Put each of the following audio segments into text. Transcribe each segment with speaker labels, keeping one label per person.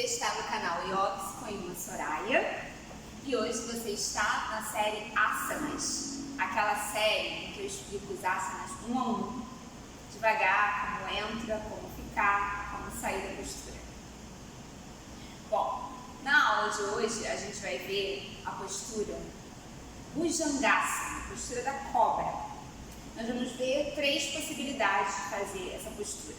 Speaker 1: Você está no canal Soraya e hoje você está na série Ásanas, aquela série em que eu explico os asanas um a um, devagar, como entra, como ficar, como sair da postura. Bom, na aula de hoje a gente vai ver a postura Bhujangasana, postura da cobra. Nós vamos ver 3 possibilidades de fazer essa postura,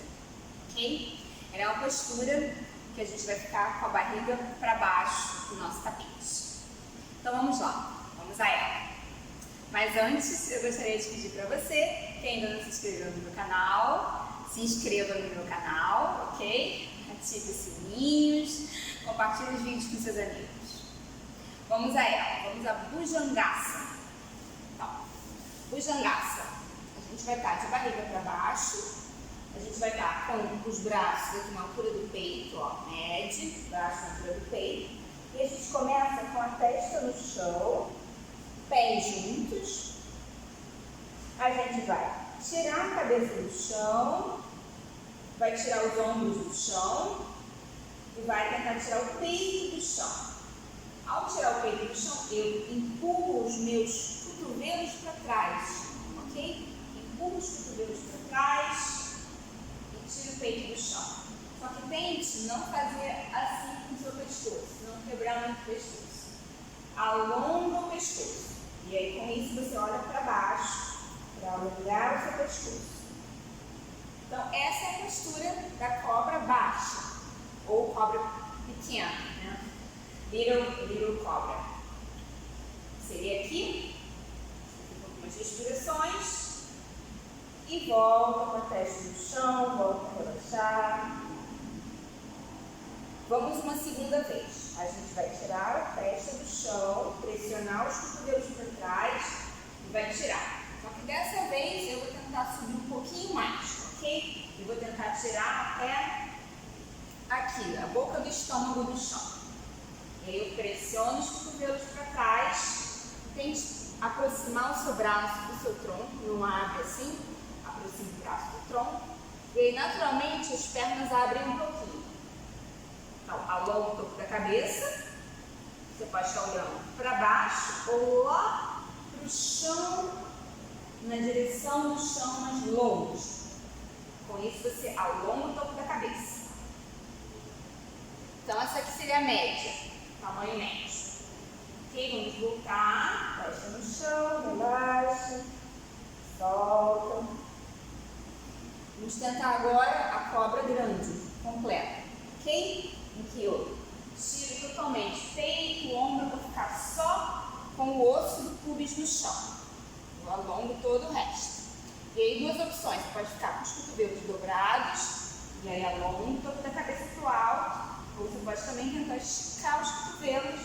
Speaker 1: ok? Ela é uma postura que a gente vai ficar com a barriga para baixo do nosso tapete. Então vamos lá, vamos a ela. Mas antes eu gostaria de pedir para você que ainda não se inscreveu no meu canal, se inscreva no meu canal, ok? Ative os sininhos, compartilhe os vídeos com seus amigos. Vamos a ela, vamos a Bhujangasana. Então, Bhujangasana, a gente vai estar de barriga para baixo. A gente vai estar com os braços aqui na altura do peito, ó, médio, braço na altura do peito. E a gente começa com a testa no chão, pés juntos. A gente vai tirar a cabeça do chão, vai tirar os ombros do chão e vai tentar tirar o peito do chão. Ao tirar o peito do chão, eu empurro os meus cotovelos para trás, ok? Empurro os cotovelos para trás. Tira o peito do chão. Só que tente não fazer assim com o seu pescoço, não quebrar muito o pescoço. Alonga o pescoço. E aí com isso você olha para baixo, para alongar o seu pescoço. Então essa é a postura da cobra baixa, ou cobra pequena, né? Little cobra. Seria aqui, com algumas respirações. E volta com a testa no chão, volta a relaxar. Vamos uma segunda vez. A gente vai tirar a testa do chão, pressionar os cotovelos para trás e vai tirar. Só que dessa vez eu vou tentar subir um pouquinho mais, ok? Eu vou tentar tirar até aqui, a boca do estômago do chão. E aí eu pressiono os cotovelos para trás, tente aproximar o seu braço do seu tronco, não abre assim. Aproxima o braço do tronco e aí naturalmente as pernas abrem um pouquinho. Então, alonga o topo da cabeça, você pode estar olhando para baixo ou lá para o chão, na direção do chão, mais longos. Com isso você alonga o topo da cabeça. Então essa aqui seria a média, tamanho médio. Ok, vamos voltar, testa no chão, relaxa, solta. Vamos tentar agora a cobra grande, completa, ok? Em que eu tiro totalmente peito, o ombro, para ficar só com o osso do pubis no chão. Eu alongo todo o resto. E aí 2 opções, você pode ficar com os cotovelos dobrados, e aí alonga o topo da cabeça para o alto, ou você pode também tentar esticar os cotovelos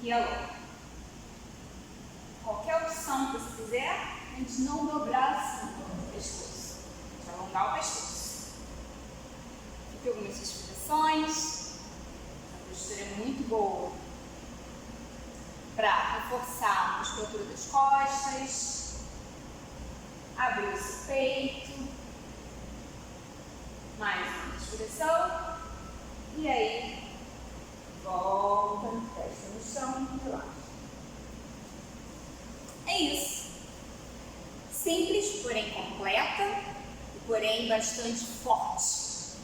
Speaker 1: e alonga. Qualquer opção que você fizer, a gente não dobrar assim o pescoço. Alongar o pescoço. Aqui algumas respirações. A postura é muito boa para reforçar a musculatura das costas, abrir o seu peito. Mais uma respiração. E aí, volta, testa no chão, relaxa. É isso. Simples, porém completa. Porém bastante forte.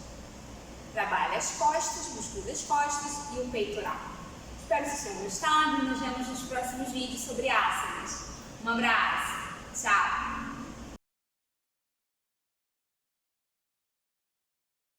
Speaker 1: Trabalha as costas, músculos das costas e o peitoral. Espero que vocês tenham gostado e nos vemos nos próximos vídeos sobre asanas. Um abraço, tchau!